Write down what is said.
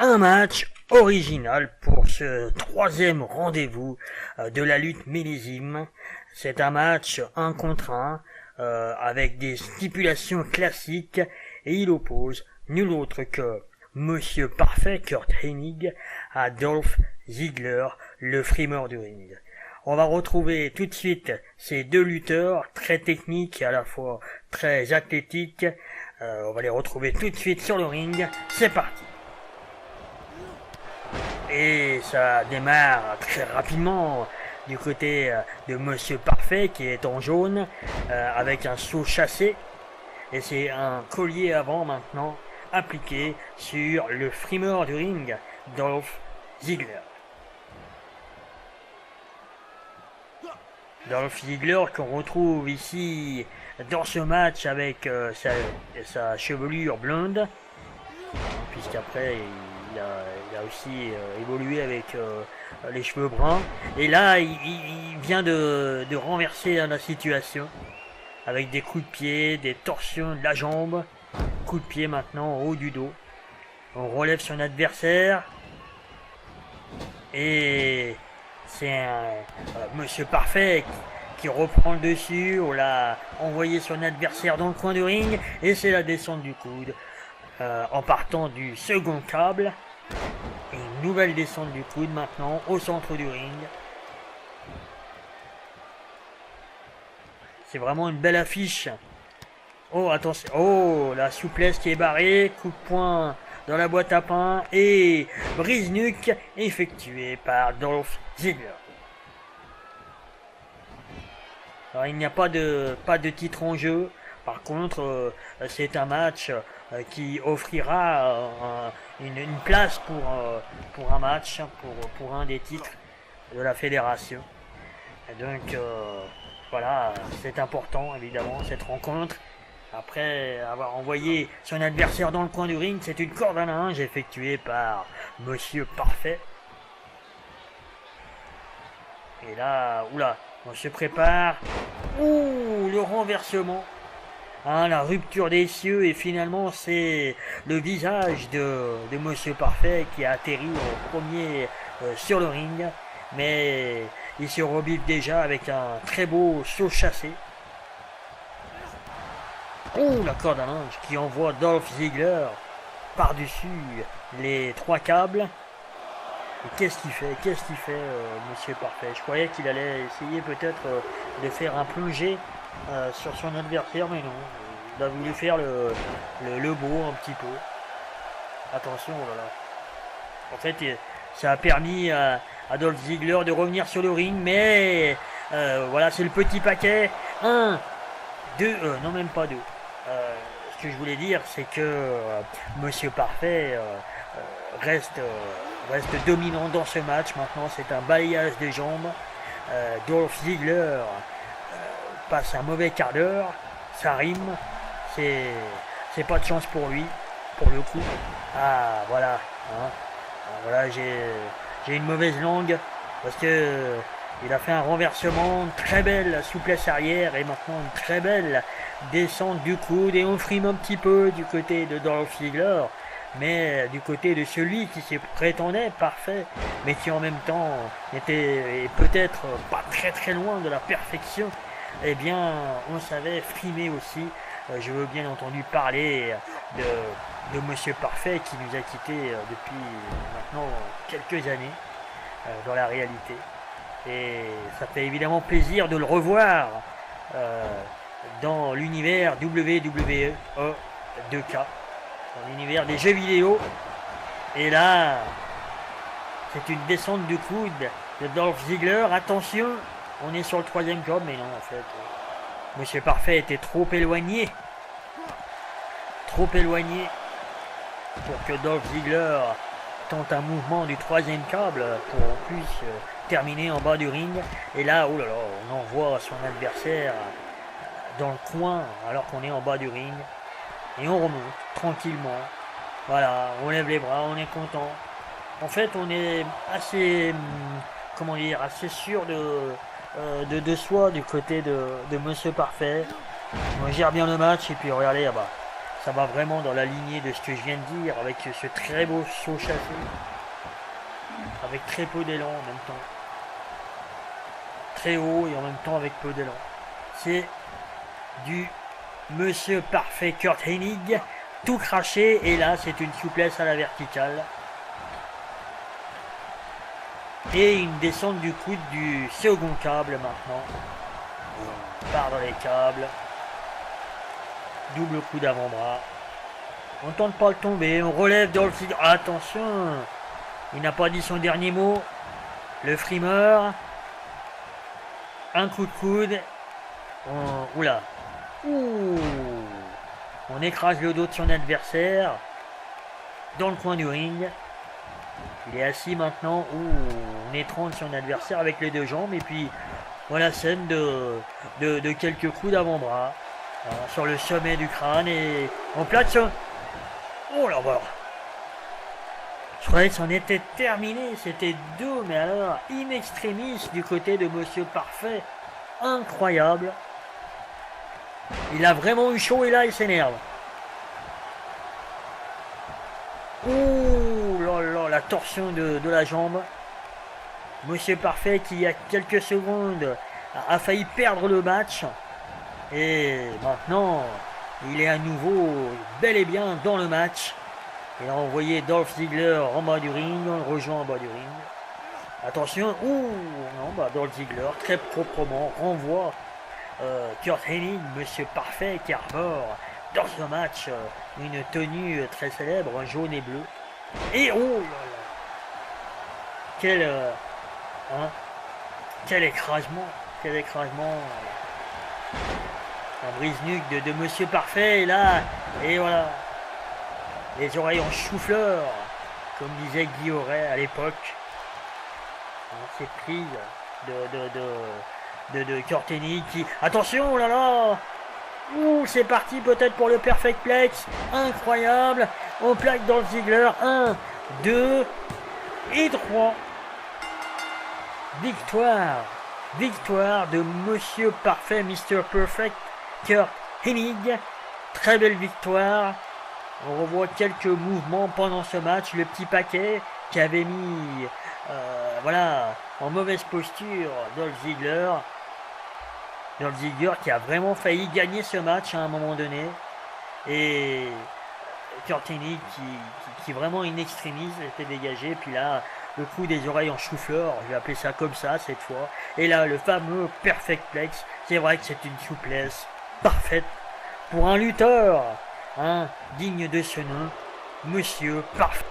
Un match original pour ce troisième rendez-vous de la lutte millésime. C'est un match 1 contre 1 avec des stipulations classiques et il oppose nul autre que Monsieur Parfait, Kurt Hennig, à Dolph Ziggler, le frimeur du ring. On va retrouver tout de suite ces deux lutteurs très techniques et à la fois très athlétiques. On va les retrouver tout de suite sur le ring. C'est parti. Et ça démarre très rapidement du côté de Monsieur Parfait qui est en jaune avec un saut chassé. Et c'est un collier avant maintenant appliqué sur le frimeur du ring, Dolph Ziggler. Dolph Ziggler qu'on retrouve ici dans ce match avec sa chevelure blonde, puisqu'après il a aussi évolué avec les cheveux bruns. Et là, il vient de renverser la situation avec des coups de pied, des torsions de la jambe. Coup de pied maintenant au haut du dos. On relève son adversaire. Et c'est Monsieur Parfait qui reprend le dessus. On l'a envoyé son adversaire dans le coin du ring. Et c'est la descente du coude. En partant du second câble. Et une nouvelle descente du coude maintenant au centre du ring. C'est vraiment une belle affiche. Oh, attention. Oh, la souplesse qui est barrée. Coup de poing dans la boîte à pain. Et brise-nuque effectué par Dolph Ziggler. Alors, il n'y a pas de titre en jeu. Par contre, c'est un match qui offrira une place pour un match, pour un des titres de la fédération. Et donc, voilà, c'est important, évidemment, cette rencontre. Après avoir envoyé son adversaire dans le coin du ring, c'est une corde à linge effectuée par Monsieur Parfait. Et là, oula, on se prépare. Ouh, le renversement. La rupture des cieux et finalement c'est le visage de Monsieur Parfait qui a atterri au premier sur le ring. Mais il se rebique déjà avec un très beau saut chassé. Oh, la corde à linge qui envoie Dolph Ziggler par-dessus les trois câbles. Et qu'est-ce qu'il fait Monsieur Parfait? Je croyais qu'il allait essayer peut-être de faire un plongé sur son adversaire, mais non. Il a voulu faire le beau un petit peu. Attention, oh là là. En fait, ça a permis à Dolph Ziggler de revenir sur le ring, mais voilà, c'est le petit paquet. 1, 2, non même pas 2. Ce que je voulais dire, c'est que Monsieur Parfait reste dominant dans ce match. Maintenant, c'est un balayage de jambes. Dolph Ziggler passe un mauvais quart d'heure. Ça rime. C'est pas de chance pour lui, pour le coup. Ah, voilà. Hein. Voilà, j'ai une mauvaise langue parce que il a fait un renversement, une très belle souplesse arrière et maintenant une très belle descente du coude et on frime un petit peu du côté de Dolph Ziggler, mais du côté de celui qui se prétendait parfait, mais qui en même temps était peut-être pas très très loin de la perfection. Eh bien, on savait frimer aussi. Je veux bien entendu parler de Monsieur Parfait qui nous a quittés depuis maintenant quelques années dans la réalité. Et ça fait évidemment plaisir de le revoir dans l'univers WWE 2K, dans l'univers des jeux vidéo. Et là, c'est une descente du coude de Dolph Ziggler. Attention, on est sur le troisième job, mais non, en fait, Monsieur Parfait était trop éloigné pour que Dolph Ziggler tente un mouvement du troisième câble pour en plus terminer en bas du ring. Et là, oh là là, on envoie son adversaire dans le coin alors qu'on est en bas du ring. Et on remonte tranquillement. Voilà, on lève les bras, on est content. En fait, on est assez, assez sûr de soi du côté de Monsieur Parfait. On gère bien le match et puis regardez là-bas. Ça va vraiment dans la lignée de ce que je viens de dire, avec ce très beau saut chassé, avec très peu d'élan en même temps. Très haut et en même temps avec peu d'élan. C'est du Monsieur Parfait Kurt Hennig, tout craché, et là c'est une souplesse à la verticale. Et une descente du coude du second câble maintenant. On part dans les câbles. Double coup d'avant-bras. On tente pas de tomber, on relève Dolph Ziggler. Attention, il n'a pas dit son dernier mot. Le frimeur. Un coup de coude. Oula. Ouh. On écrase le dos de son adversaire. Dans le coin du ring. Il est assis maintenant. On étrangle son adversaire avec les deux jambes. Et puis, voilà scène de quelques coups d'avant-bras. Sur le sommet du crâne. Et on plaque son... Oh là bas. Je croyais que c'en était terminé. C'était deux, mais alors, in extremis du côté de Monsieur Parfait. Incroyable. Il a vraiment eu chaud et là, il s'énerve. Oh là là, la torsion de la jambe. Monsieur Parfait qui, il y a quelques secondes, a failli perdre le match. Et maintenant, il est à nouveau bel et bien dans le match. Et là, on voyait Dolph Ziggler en bas du ring, on le rejoint en bas du ring. Attention, Dolph Ziggler très proprement renvoie Kurt Hennig, Monsieur Parfait, qui arbore dans ce match une tenue très célèbre, un jaune et bleu. Et oh là là, quel écrasement, un brise-nuque de Monsieur Parfait, et là, et voilà, les oreilles en chou-fleur, comme disait Guy Auray à l'époque. Cette prise de Kurt Hennig qui... Attention, oh là là. C'est parti peut-être pour le Perfect Plex. Incroyable. On plaque dans le Ziggler. 1, 2 et 3. Victoire de Monsieur Parfait, Mr. Perfect, Kurt Hennig. Très belle victoire. On revoit quelques mouvements pendant ce match. Le petit paquet qui avait mis... en mauvaise posture Dolph Ziggler qui a vraiment failli gagner ce match à un moment donné, et Kurt Hennig qui vraiment in extremis était dégagé, puis là le coup des oreilles en chou-fleur, je vais appeler ça comme ça cette fois, et là le fameux Perfect Plex. C'est vrai que c'est une souplesse parfaite pour un lutteur digne de ce nom, Monsieur Parfait.